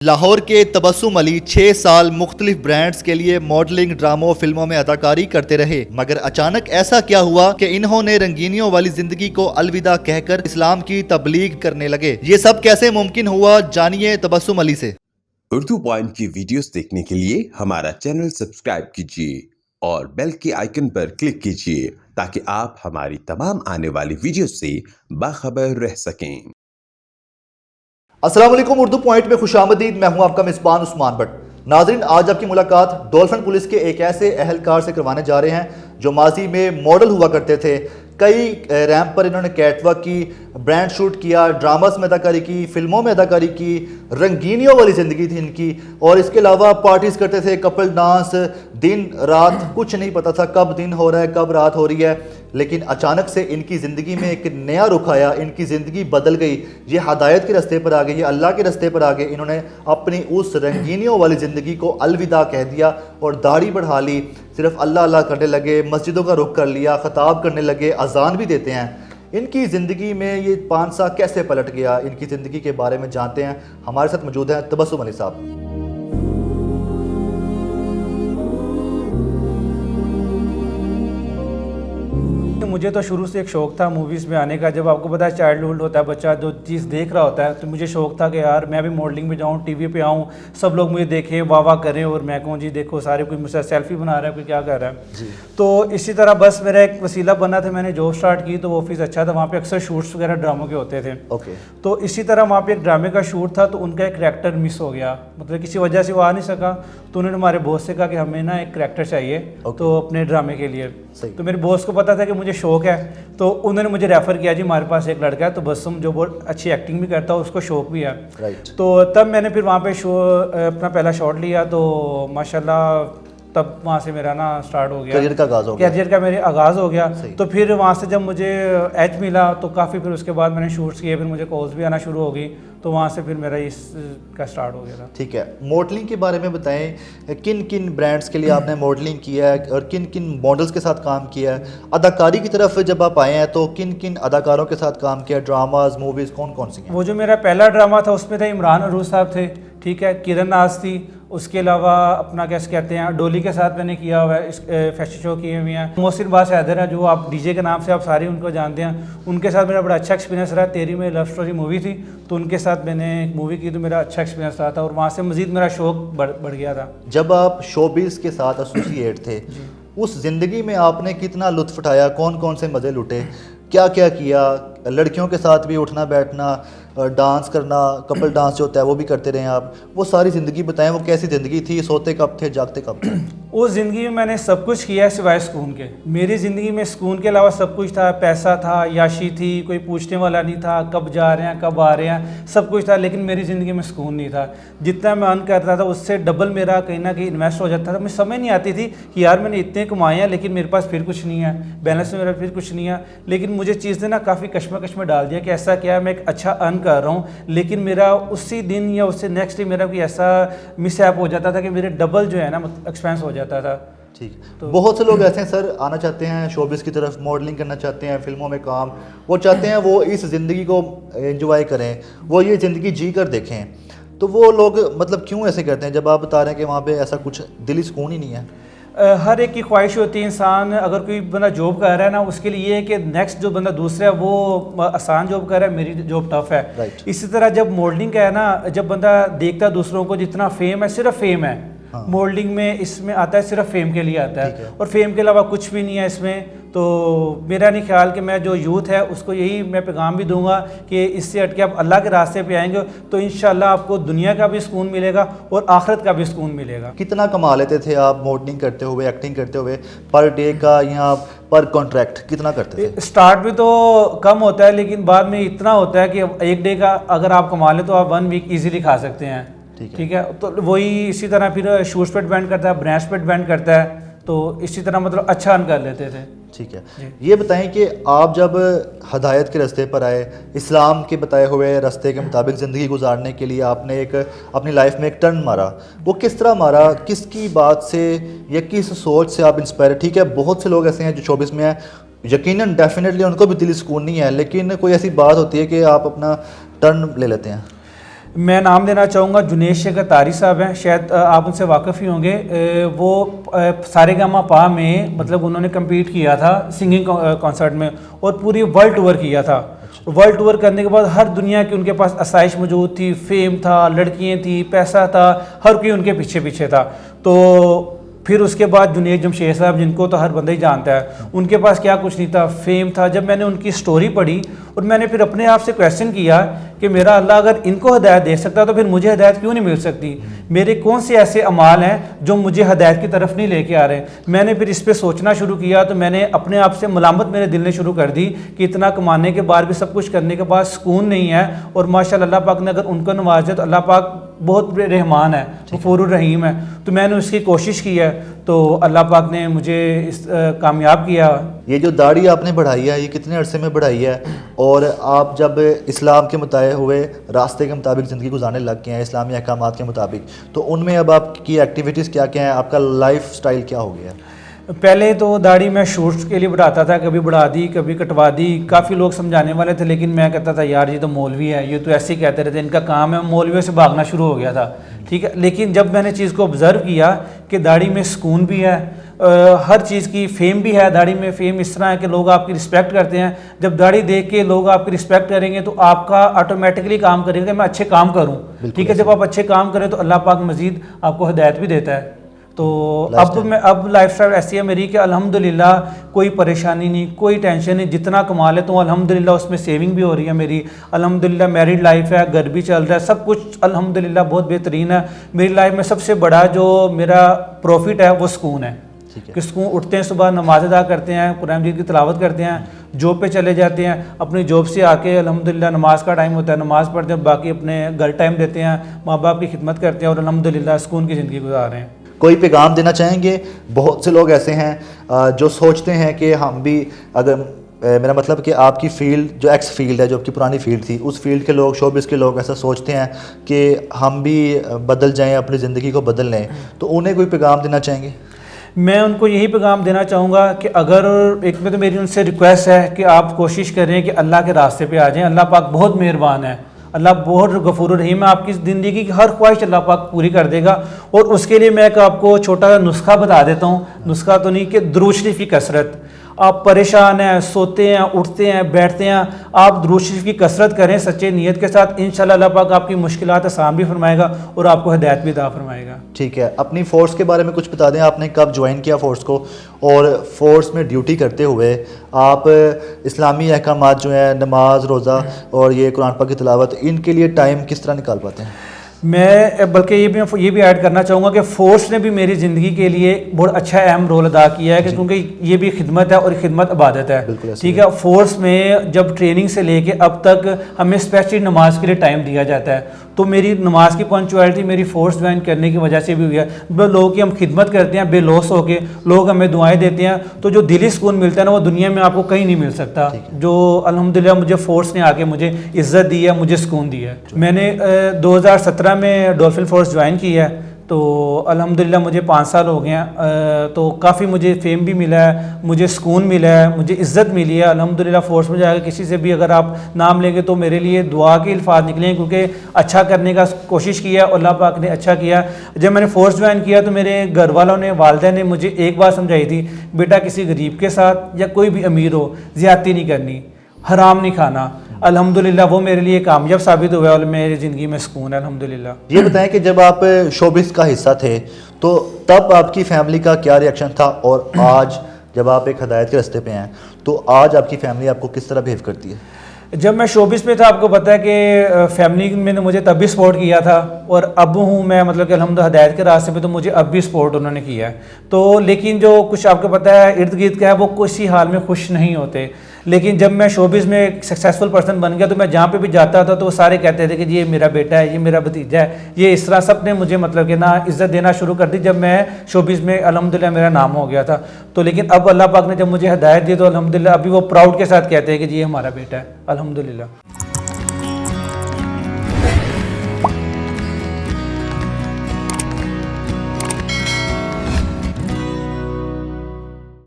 लाहौर के तबस्सुम अली 6 साल मुख्तलिफ ब्रांड्स के लिए मॉडलिंग, ड्रामों, फिल्मों में अदाकारी करते रहे, मगर अचानक ऐसा क्या हुआ कि इन्होंने रंगीनियों वाली जिंदगी को अलविदा कहकर इस्लाम की तबलीग करने लगे। ये सब कैसे मुमकिन हुआ, जानिए तबस्सुम अली से। उर्दू पॉइंट की वीडियोस देखने के लिए हमारा चैनल सब्सक्राइब कीजिए और बेल के आइकन पर क्लिक कीजिए ताकि आप हमारी तमाम आने वाली वीडियोस से बाखबर रह सकें। अस्सलाम वालेकुम, उर्दू पॉइंट में खुशामदीद। मैं हूं आपका मेज़बान उस्मान भट्ट। नाज़रीन, आज आपकी मुलाकात डॉल्फिन पुलिस के एक ऐसे अहलकार से करवाने जा रहे हैं जो माजी में मॉडल हुआ करते थे। कई रैंप पर इन्होंने कैटवॉक की, ब्रांड शूट किया, ड्रामास में अदाकारी की, फिल्मों में अदाकारी की, रंगीनियों वाली ज़िंदगी थी इनकी। और इसके अलावा पार्टीज़ करते थे, कपल डांस, दिन रात कुछ नहीं पता था कब दिन हो रहा है कब रात हो रही है। लेकिन अचानक से इनकी ज़िंदगी में एक नया रुख आया, इनकी ज़िंदगी बदल गई। ये हदायत के रास्ते पर आ गए, ये अल्लाह के रास्ते पर आ गए। इन्होंने अपनी उस रंगीनियों वाली ज़िंदगी को अलविदा कह दिया और दाढ़ी बढ़ा ली, सिर्फ अल्लाह अल्लाह करने लगे, मस्जिदों का रुख कर लिया, ख़ताब करने लगे, अजान भी देते हैं। इनकी ज़िंदगी में ये 5 साल कैसे पलट गया, इनकी ज़िंदगी के बारे में जानते हैं। हमारे साथ मौजूद हैं तबस्सुम अली साहब। मुझे तो शुरू से एक शौक़ था मूवीज़ में आने का। जब आपको पता है चाइल्डहुड होता है, बच्चा जो चीज़ देख रहा होता है, तो मुझे शौक़ था कि यार मैं भी मॉडलिंग में जाऊँ, टीवी पे आऊँ, सब लोग मुझे देखें, वाह वाह करें और मैं कहूँ जी देखो सारे कोई मुझसे सेल्फी बना रहा है, कोई क्या कर रहा है। तो इसी तरह बस मेरा एक वसीला बना था। मैंने जॉब स्टार्ट की तो वो ऑफिस अच्छा था, वहाँ पर अक्सर शूट्स वगैरह ड्रामों के होते थे। तो इसी तरह वहाँ पर एक ड्रामे का शूट था, तो उनका एक करैक्टर मिस हो गया, मतलब किसी वजह से वो आ नहीं सका। तो उन्होंने हमारे बॉस से कहा कि हमें ना एक करैक्टर चाहिए तो अपने ड्रामे के लिए। तो मेरे बॉस को पता था कि मुझे शौक़ है, तो उन्होंने मुझे रेफ़र किया जी हमारे पास एक लड़का है तो तबस्सुम जो बहुत अच्छी एक्टिंग भी करता है, उसको शौक़ भी है। तो तब मैंने फिर वहाँ पे अपना पहला शॉट लिया, तो माशाल्लाह तब वहाँ से मेरा ना स्टार्ट हो गया, करियर का मेरे आगाज़ हो गया। तो फिर वहाँ से जब मुझे एच मिला तो काफ़ी, फिर उसके बाद मैंने शूट्स किए, फिर मुझे कॉल्स भी आना शुरू हो गई, तो वहाँ से फिर मेरा इसका स्टार्ट हो गया था। ठीक है, मॉडलिंग के बारे में बताएं, किन किन ब्रांड्स के लिए आपने मॉडलिंग किया है और किन किन मॉडल्स के साथ काम किया है? अदाकारी की तरफ जब आप आए हैं तो किन किन अदाकारों के साथ काम किया, ड्रामाज, मूवीज़ कौन कौन सी हैं? वो जो मेरा पहला ड्रामा था उसमें थे इमरान अरूज साहब थे, ठीक है, किरण नाज थी, उसके अलावा अपना कैसे कहते हैं डोली के साथ मैंने किया हुआ है, इस फैशन शो किए हुए हैं। मोहसिन बास हैदर है जो आप डीजे के नाम से आप सारे उनको जानते हैं, उनके साथ मेरा बड़ा अच्छा एक्सपीरियंस रहा। तेरी में लव स्टोरी मूवी थी तो उनके साथ मैंने एक मूवी की, तो मेरा अच्छा एक्सपीरियंस रहा था और वहाँ से मज़ीद मेरा शौक़ बढ़ गया था। जब आप शोबिज़ के साथ एसोसिएट थे, उस ज़िंदगी में आपने कितना लुत्फ़ उठाया, कौन कौन से मज़े लुटे, क्या क्या किया? लड़कियों के साथ भी उठना बैठना, डांस करना, कपल डांस जो होता है वो भी करते रहे आप, वो सारी ज़िंदगी बताएं, वो कैसी ज़िंदगी थी, सोते कब थे, जागते कब थे? उस ज़िंदगी में मैंने सब कुछ किया है सिवाय सुकून के। मेरी ज़िंदगी में सुकून के अलावा सब कुछ था, पैसा था, याशी थी, कोई पूछने वाला नहीं था कब जा रहे हैं कब आ रहे हैं, सब कुछ था, लेकिन मेरी ज़िंदगी में सुकून नहीं था। जितना मैं अर्न करता था उससे डबल मेरा कहीं ना कहीं इन्वेस्ट हो जाता था। मुझे समझ नहीं आती थी कि यार मैंने इतने कमाए हैं लेकिन मेरे पास फिर कुछ नहीं है, बैलेंस में मेरा फिर कुछ नहीं है। लेकिन मुझे चीज़ ने ना काफ़ी कश्मकश में डाल दिया कि ऐसा क्या है, मैं एक अच्छा अर्न कर रहा हूँ लेकिन मेरा उसी दिन या उससे नेक्स्ट डे मेरा कोई ऐसा मिसहैप हो जाता था कि मेरे डबल जो है ना एक्सपेंस हो जाता था। ठीक, तो बहुत से लोग ऐसे हैं सर, आना चाहते हैं शोबिज़ की तरफ, मॉडलिंग करना चाहते हैं, फिल्मों में काम, वो चाहते हैं वो इस ज़िंदगी को एंजॉय करें, वो ये ज़िंदगी जी कर देखें। तो वो लोग मतलब क्यों ऐसे करते हैं जब आप बता रहे हैं कि वहाँ पे ऐसा कुछ दिली सुकून ही नहीं है? हर एक की ख्वाहिश होती है, इंसान अगर कोई बंदा जॉब कर रहा है ना, उसके लिए ये है कि नेक्स्ट जो बंदा दूसरा है वो आसान जॉब कर रहा है, मेरी जॉब टफ है। इसी तरह जब मॉडलिंग का है ना, जब बंदा देखता है दूसरों को, जितना फेम है सिर्फ फेम है। मॉडलिंग में इसमें आता है सिर्फ फेम के लिए आता है और फेम के अलावा कुछ भी नहीं है इसमें। तो मेरा नहीं ख्याल कि मैं जो यूथ है उसको यही मैं पैगाम भी दूंगा कि इससे हट के आप अल्लाह के रास्ते पे आएंगे तो इंशाल्लाह आपको दुनिया का भी सुकून मिलेगा और आखिरत का भी सुकून मिलेगा। कितना कमा लेते थे आप मॉडलिंग करते हुए, एक्टिंग करते हुए, पर डे का या पर कॉन्ट्रैक्ट कितना करते थे? स्टार्ट में तो कम होता है लेकिन बाद में इतना होता है कि एक डे का अगर आप कमा लें तो आप 1 वीक ईजिली खा सकते हैं। ठीक है, तो वही इसी तरह फिर शूज़ पे डिपेंड करता है, ब्रांड्स पे डिपेंड करता है, तो इसी तरह मतलब अच्छा अर्न कर लेते थे। ठीक है, ये बताएं कि आप जब हदायत के रास्ते पर आए, इस्लाम के बताए हुए रास्ते के मुताबिक ज़िंदगी गुजारने के लिए आपने एक अपनी लाइफ में एक टर्न मारा, वो किस तरह मारा, किसकी बात से या किस सोच से आप इंस्पायर? ठीक है, बहुत से लोग ऐसे हैं जो शोबिज़ में हैं, यकीनन डेफिनेटली उनको भी दिली सुकून नहीं है, लेकिन कोई ऐसी बात होती है कि आप अपना टर्न ले लेते हैं। मैं नाम देना चाहूँगा, जुनेद शेखर तारी साहब हैं, शायद आप उनसे वाकिफ़ ही होंगे। वो सारेगामापा में मतलब उन्होंने कम्पीट किया था सिंगिंग कॉन्सर्ट में और पूरी वर्ल्ड टूर किया था। वर्ल्ड टूर करने के बाद हर दुनिया की उनके पास आसाइश मौजूद थी, फेम था, लड़कियाँ थी, पैसा था, हर कोई उनके पीछे पीछे था। तो फिर उसके बाद जुनेद जमशेद साहब, जिनको तो हर बंदा ही जानता है, उनके पास क्या कुछ नहीं था, फेम था। जब मैंने उनकी स्टोरी पढ़ी और मैंने फिर अपने आप से क्वेश्चन किया कि मेरा अल्लाह अगर इनको हिदायत दे सकता तो फिर मुझे हिदायत क्यों नहीं मिल सकती? मेरे कौन से ऐसे अमाल हैं जो मुझे हिदायत की तरफ नहीं लेके आ रहे? मैंने फिर इस पर सोचना शुरू किया तो मैंने अपने आप से मलामत मेरे दिल ने शुरू कर दी कि इतना कमाने के बाद भी, सब कुछ करने के बाद सुकून नहीं है। और माशाल्लाह अल्लाह पाक ने अगर उनको नवाजा तो अल्लाह पाक बहुत रहमान है, गफूरुर रहीम है। तो मैंने उसकी कोशिश की है तो अल्लाह पाक ने मुझे इस कामयाब किया। ये जो दाढ़ी आपने बढ़ाई है, ये कितने अरसे में बढ़ाई है? और आप जब इस्लाम के मुताबिक हुए रास्ते के मुताबिक ज़िंदगी गुजारने लग गए हैं, इस्लामी अहकामात के मुताबिक, तो उनमें अब आपकी एक्टिविटीज़ क्या क्या हैं, आपका लाइफ स्टाइल क्या हो गया? पहले तो दाढ़ी मैं शूट्स के लिए बढ़ाता था, कभी बढ़ा दी कभी कटवा दी। काफ़ी लोग समझाने वाले थे लेकिन मैं कहता था यार ये तो मौलवी है, ये तो ऐसे ही कहते रहते, इनका काम है। मौलवियों से भागना शुरू हो गया था, ठीक है। लेकिन जब मैंने चीज़ को ऑब्ज़र्व किया कि दाढ़ी में सुकून भी है, हर चीज़ की फेम भी है। दाढ़ी में फेम इस तरह है कि लोग आपकी रिस्पेक्ट करते हैं। जब दाढ़ी देख के लोग आपकी रिस्पेक्ट करेंगे तो आपका ऑटोमेटिकली काम करेगा कि मैं अच्छे काम करूं, ठीक है। जब आप अच्छे काम करें तो अल्लाह पाक मजीद आपको हिदायत भी देता है। तो अब लाइफस्टाइल ऐसी है मेरी कि अल्हम्दुलिल्लाह कोई परेशानी नहीं, कोई टेंशन नहीं। जितना कमा लेता हूँ अल्हम्दुलिल्लाह उसमें सेविंग भी हो रही है मेरी। अल्हम्दुलिल्लाह मैरिड लाइफ है, घर भी चल रहा है, सब कुछ अल्हम्दुलिल्लाह बहुत बेहतरीन है। मेरी लाइफ में सबसे बड़ा जो मेरा प्रॉफिट है वो सुकून है कि सुकून, उठते हैं सुबह, नमाज अदा करते हैं, कुरान मजीद की तिलावत करते हैं, जॉब पे चले जाते हैं, अपनी जॉब से आके अल्हम्दुलिल्लाह नमाज का टाइम होता है, नमाज पढ़ते हैं, बाकी अपने घर टाइम देते हैं, माँ बाप की खिदमत करते हैं और अल्हम्दुलिल्लाह सुकून की ज़िंदगी गुजार रहे हैं। कोई पैगाम देना चाहेंगे? बहुत से लोग ऐसे हैं जो सोचते हैं कि हम भी, अगर मेरा मतलब कि आपकी फील्ड जो एक्स फील्ड है, जो आपकी पुरानी फील्ड थी, उस फील्ड के लोग, शोबिस के लोग ऐसा सोचते हैं कि हम भी बदल जाएं, अपनी ज़िंदगी को बदल लें, तो उन्हें कोई पैगाम देना चाहेंगे? मैं उनको यही पैगाम देना चाहूँगा कि अगर एक में तो मेरी उनसे रिक्वेस्ट है कि आप कोशिश करें कि अल्लाह के रास्ते पे आ जाएं। अल्लाह पाक बहुत मेहरबान है, अल्लाह बहुत गफूर रहीम है। आपकी ज़िंदगी की हर ख्वाहिश अल्लाह पाक पूरी कर देगा। और उसके लिए मैं एक आपको छोटा नुस्खा बता देता हूँ, नुस्खा तो नहीं, कि दुरूद शरीफ की कसरत। आप परेशान हैं, सोते हैं, उठते हैं, बैठते हैं, आप दुरूद शरीफ की कसरत करें सच्चे नीयत के साथ, इंशाल्लाह अल्लाह पाक आपकी मुश्किलात आसान भी फरमाएगा और आपको हिदायत भी अता फरमाएगा। ठीक है, अपनी फ़ोर्स के बारे में कुछ बता दें, आपने कब ज्वाइन किया फ़ोर्स को, और फ़ोर्स में ड्यूटी करते हुए आप इस्लामी अहकामात जो हैं, नमाज, रोज़ा और ये कुरान पाक की तिलावत, इनके लिए टाइम किस तरह निकाल पाते हैं? मैं बल्कि ये भी ऐड करना चाहूँगा कि फ़ोर्स ने भी मेरी ज़िंदगी के लिए बहुत अच्छा अहम रोल अदा किया है, क्योंकि ये भी खिदमत है और खिदमत इबादत है, ठीक है। फ़ोर्स में जब ट्रेनिंग से लेके अब तक हमें स्पेशली नमाज के लिए टाइम दिया जाता है, तो मेरी नमाज की पंक्चुअलिटी मेरी फ़ोर्स ज्वाइन करने की वजह से भी हुई है। लोगों की हम खिदमत करते हैं बेलौस होके, लोग हमें दुआएं देते हैं, तो जो दिली सुकून मिलता है ना, वो दुनिया में आपको कहीं नहीं मिल सकता। जो अल्हम्दुलिल्लाह मुझे फ़ोर्स ने आके मुझे इज़्ज़त दी है, मुझे सुकून दिया है। मैंने 2017 में डॉल्फिन फोर्स ज्वाइन की है, तो अल्हम्दुलिल्लाह मुझे 5 साल हो गए हैं। तो काफ़ी मुझे फेम भी मिला है, मुझे सुकून मिला है, मुझे इज़्ज़त मिली है अल्हम्दुलिल्लाह। फोर्स में जाकर किसी से भी अगर आप नाम लेंगे तो मेरे लिए दुआ के अल्फाज निकले, क्योंकि अच्छा करने का कोशिश किया और अल्लाह पाक ने अच्छा किया। जब मैंने फोर्स ज्वाइन किया तो मेरे घर वालों ने, वालिदा ने मुझे एक बात समझाई थी, बेटा किसी गरीब के साथ या कोई भी अमीर हो ज़्यादती नहीं करनी, हराम नहीं खाना। अल्हम्दुलिल्लाह वो मेरे लिए कामयाब साबित हुआ और मेरी ज़िंदगी में सुकून है अल्हम्दुलिल्लाह। ये बताएं कि जब आप शोबिस का हिस्सा थे तो तब आपकी फैमिली का क्या रिएक्शन था, और आज जब आप एक हदायत के रास्ते पे हैं तो आज आपकी फैमिली आपको किस तरह बिहेव करती है? जब मैं शोबिस में था, आपको पता है कि फैमिली में ने मुझे तब भी सपोर्ट किया था, और अब हूँ मैं मतलब कि अल्हम्दुलिल्लाह हदायत के रास्ते पे, तो मुझे अब भी सपोर्ट उन्होंने किया है। तो लेकिन जो कुछ आपको पता है इर्द गिर्द का है, वो किसी हाल में खुश नहीं होते। लेकिन जब मैं शोबिस में एक सक्सेसफुल पर्सन बन गया तो मैं जहाँ पे भी जाता था तो वो सारे कहते थे कि ये मेरा बेटा है, ये मेरा भतीजा है, ये इस तरह सब ने मुझे मतलब कि ना इज़्ज़त देना शुरू कर दी जब मैं शोबिस में अल्हम्दुलिल्लाह मेरा नाम हो गया था। तो लेकिन अब अल्लाह पाक ने जब मुझे हदायत दी तो अल्हम्दुलिल्लाह अभी वो प्राउड के साथ कहते हैं कि ये हमारा बेटा है अल्हम्दुलिल्लाह।